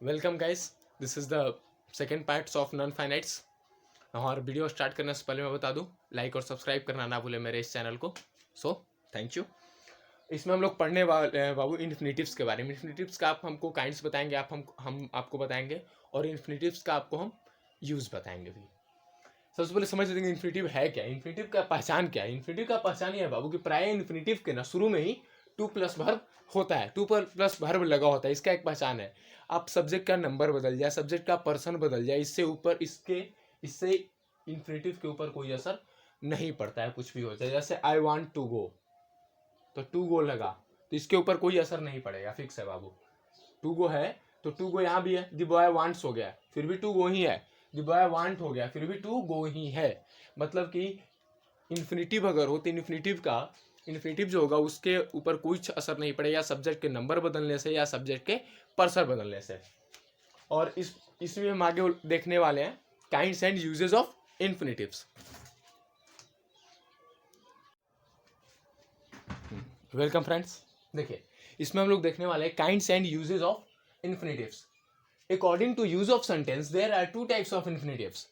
Welcome guys, this is the second parts of non finites. और video start करने से पहले मैं बता दूं, लाइक और सब्सक्राइब करना ना भूलें मेरे इस चैनल को। So thank you. इसमें हम लोग पढ़ने वाले हैं बाबू इन्फिनिटिव्स के बारे में। इन्फिनिटिव्स का आप हमको काइंड्स बताएंगे, हम आपको बताएंगे, और इन्फिनिटिव्स का आपको हम यूज़ बताएंगे भी। सबसे पहले समझ लेंगे इन्फिनिटिव है क्या, इन्फिनिटिव का पहचान क्या है। इन्फिनिटिव का पहचान ये है बाबू कि प्राय इन्फिनिटिव के ना शुरू में ही टू प्लस वर्ब होता है, टू प्लस वर्ब लगा होता है। इसका एक पहचान है, आप सब्जेक्ट का नंबर बदल जाए, सब्जेक्ट का पर्सन बदल जाए, इससे इन्फिनिटिव के ऊपर कोई असर नहीं पड़ता है। कुछ भी हो जाए, जैसे आई वांट टू गो, तो टू गो लगा, तो इसके ऊपर कोई असर नहीं पड़ेगा, फिक्स है बाबू। टू गो है तो टू गो यहाँ भी है, द बॉय वांट्स हो गया, फिर भी टू गो ही है। द बॉय वांट हो गया, फिर भी टू गो ही है। मतलब कि इन्फिनिटिव अगर हो तो इन्फिनिटिव जो होगा उसके ऊपर कुछ असर नहीं पड़ेगा, सब्जेक्ट के नंबर बदलने से या सब्जेक्ट के पर्सन बदलने से। और इसमें हम आगे देखने वाले हैं kinds and uses of infinitives. Welcome friends. देखिए, इसमें हम लोग देखने वाले हैं kinds and uses of infinitives. According to use of sentence there are two types of infinitives.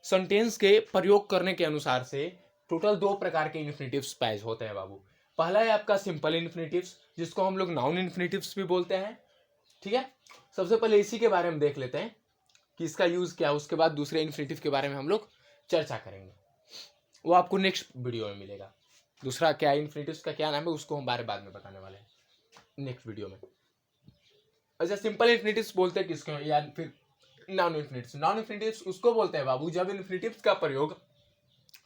Sentence के प्रयोग करने के अनुसार से टोटल दो प्रकार के इन्फिनिटिव्स पाए होते हैं बाबू। पहला है आपका सिंपल इन्फिनिटिव्स, जिसको हम लोग नाउन इन्फिनिटिव्स भी बोलते हैं। ठीक है, सबसे पहले इसी के बारे में देख लेते हैं कि इसका यूज क्या है, उसके बाद दूसरे इन्फिनिटिव के बारे में हम लोग चर्चा करेंगे। वो आपको नेक्स्ट वीडियो में मिलेगा। दूसरा क्या इन्फिनिटिव्स का क्या नाम है उसको हम बाद में बताने वाले हैं नेक्स्ट वीडियो में। अच्छा, सिंपल इन्फिनिटिव्स बोलते हैं किसको, या फिर नॉन इन्फिनिटिव्स। नॉन इन्फिनिटिव्स उसको बोलते हैं बाबू जब इन्फिनिटिव्स का प्रयोग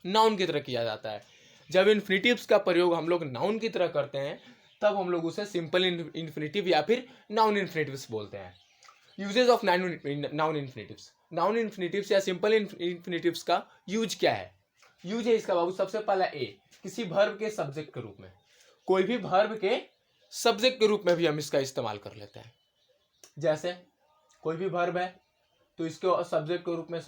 नाउन की तरह किया जाता है। जब इन्फिनिटिव्स का प्रयोग हम लोग नाउन की तरह करते हैं तब हम लोग उसे सिंपल इन्फिनिटिव या फिर नाउन इन्फिनिटिव्स बोलते हैं। Uses of noun infinitives. Noun infinitives या सिंपल इन्फिनिटिव्स का यूज क्या है। यूज है इसका बाबू सबसे पहला ए, किसी वर्ब के सब्जेक्ट के रूप में। कोई भी वर्ब के सब्जेक्ट के रूप में भी हम इसका इस्तेमाल कर लेते हैं। जैसे कोई भी वर्ब है तो इसके सब्जेक्ट के रूप में,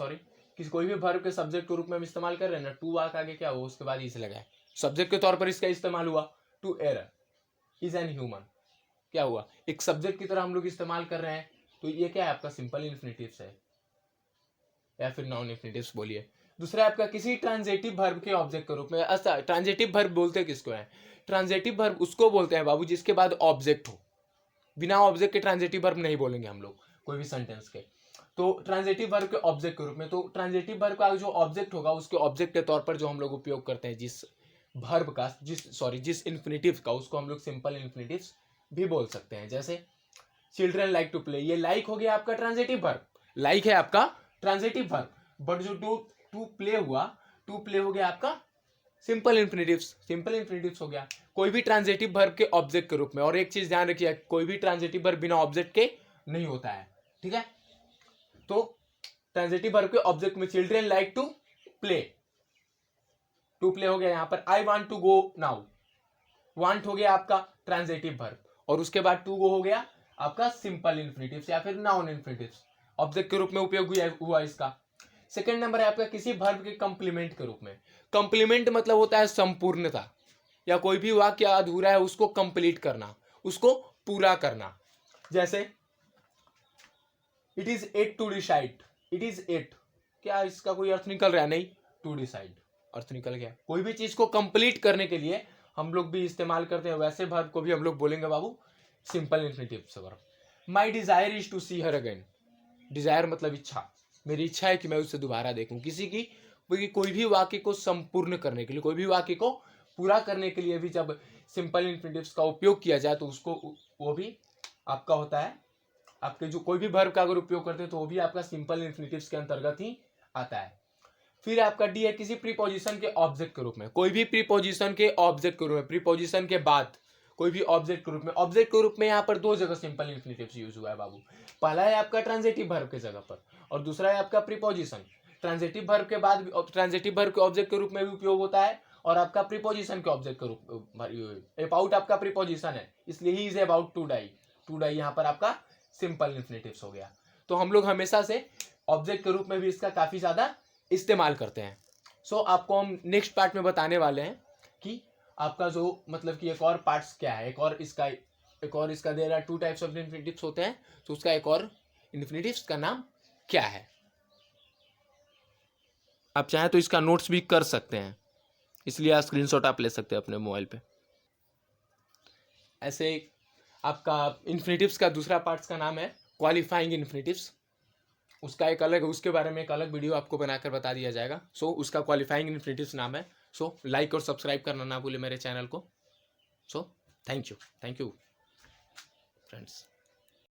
कोई भी वर्ब के सब्जेक्ट के रूप में हम इस्तेमाल कर रहे हैं ना, टू वाक आगे क्या हुआ उसके बाद इसे लगाए, सब्जेक्ट के तौर पर इसका इस्तेमाल हुआ। To error is an human, क्या हुआ, एक सब्जेक्ट की तरह हम लोग इस्तेमाल कर रहे हैं। तो ये क्या है आपका सिंपल इन्फिनिटिव्स है या फिर नॉन इन्फिनिटिव्स बोलिए। दूसरा आपका किसी ट्रांजिटिव वर्ब के ऑब्जेक्ट के रूप में। अच्छा, ट्रांजिटिव वर्ब बोलते किसको है। ट्रांजिटिव वर्ब उसको बोलते हैं बाबू जिसके बाद ऑब्जेक्ट हो। बिना ऑब्जेक्ट के ट्रांजिटिव वर्ब नहीं बोलेंगे हम लोग कोई भी सेंटेंस के। तो ट्रांजिटिव वर्ब के ऑब्जेक्ट के रूप में, तो ट्रांजिटिव वर्ब का जो ऑब्जेक्ट होगा उसके ऑब्जेक्ट के तौर पर जो हम लोग उपयोग करते हैं जिस वर्ब का, जिस इन्फिनिटिव का, उसको हम लोग सिंपल इन्फिनिटिव्स भी बोल सकते हैं। जैसे चिल्ड्रन लाइक टू प्ले, ये लाइक हो गया आपका ट्रांजिटिव वर्ब, लाइक है आपका ट्रांजिटिव वर्ब, बट जो टू प्ले हुआ, टू प्ले हो गया आपका सिंपल इन्फिनिटिव्स हो गया। कोई भी ट्रांजिटिव वर्ब के ऑब्जेक्ट के रूप में। और एक चीज ध्यान रखिए, कोई भी ट्रांजिटिव वर्ब बिना ऑब्जेक्ट के नहीं होता है। ठीक है, तो ट्रांजिटिव वर्ब के ऑब्जेक्ट में children like to play, to play हो गया यहाँ पर। I want to go now, want हो गया आपका ट्रांजिटिव वर्ब, और उसके बाद टू गो हो गया आपका सिंपल इन्फिनिटिव्स या फिर नाउन इन्फिनिटिव्स, ऑब्जेक्ट के रूप में उपयोग हुआ इसका। सेकेंड नंबर है आपका किसी वर्ब के कंप्लीमेंट के रूप में। कंप्लीमेंट मतलब होता है संपूर्णता, या कोई भी वाक्य अधूरा है उसको कंप्लीट करना, उसको पूरा करना। जैसे it is 8 to decide, it is 8, क्या इसका कोई अर्थ निकल रहा है, नहीं, टू डिसाइड अर्थ निकल गया। कोई भी चीज को कंप्लीट करने के लिए हम लोग भी इस्तेमाल करते हैं, वैसे वर्ब को भी हम लोग बोलेंगे बाबू simple infinitive verb. My desire is to see her again, desire मतलब इच्छा, मेरी इच्छा है कि मैं उसे दोबारा देखूं। किसी की कोई भी वाक्य को संपूर्ण करने के लिए, कोई भी वाक्य को पूरा करने के लिए भी जब सिंपल इन्फिनिटिव्स का उपयोग किया जाए तो उसको वो भी आपका होता है, आपके जो कोई भी वर्ब का अगर उपयोग करते हैं तो वो भी आपका सिंपल इन्फिनिटिव्स के अंतर्गत ही आता है। फिर आपका डी है किसी प्रीपोजिशन के ऑब्जेक्ट के रूप में। कोई भी प्रीपोजिशन के ऑब्जेक्ट के रूप में, प्रीपोजिशन के बाद कोई भी ऑब्जेक्ट के रूप में। ऑब्जेक्ट के रूप में यहाँ पर दो जगह सिंपल इन्फिनिटिव्स यूज हुआ है बाबू। पहला है आपका ट्रांजिटिव वर्ब के जगह पर, और दूसरा है आपका प्रीपोजिशन। ट्रांजिटिव वर्ब के बाद ट्रांजिटिव वर्ब के ऑब्जेक्ट के रूप में भी उपयोग होता है, और आपका प्रीपोजिशन के ऑब्जेक्ट के रूप, अबाउट आपका प्रीपोजिशन है इसलिए he is about to die, to die यहाँ पर आपका सिंपल इन्फिनिटिव्स हो गया। तो हम लोग हमेशा से ऑब्जेक्ट के रूप में भी इसका काफी ज्यादा इस्तेमाल करते हैं। सो आपको हम नेक्स्ट पार्ट में बताने वाले हैं कि आपका जो मतलब कि एक और पार्ट्स क्या है, एक और इसका there are two types of infinitives होते हैं, तो उसका एक और इन्फिनेटिव्स का नाम क्या है। आप चाहें तो इसका नोट्स भी कर सकते हैं, इसलिए आप स्क्रीनशॉट आप ले सकते हैं अपने मोबाइल पे। ऐसे आपका इन्फिनेटिव्स का दूसरा पार्ट्स का नाम है क्वालिफाइंग इन्फिनेटिव्स। उसका एक अलग, उसके बारे में एक अलग वीडियो आपको बनाकर बता दिया जाएगा। सो उसका क्वालिफाइंग इन्फिनेटिव्स नाम है। सो लाइक और सब्सक्राइब करना ना भूले मेरे चैनल को। So thank you friends.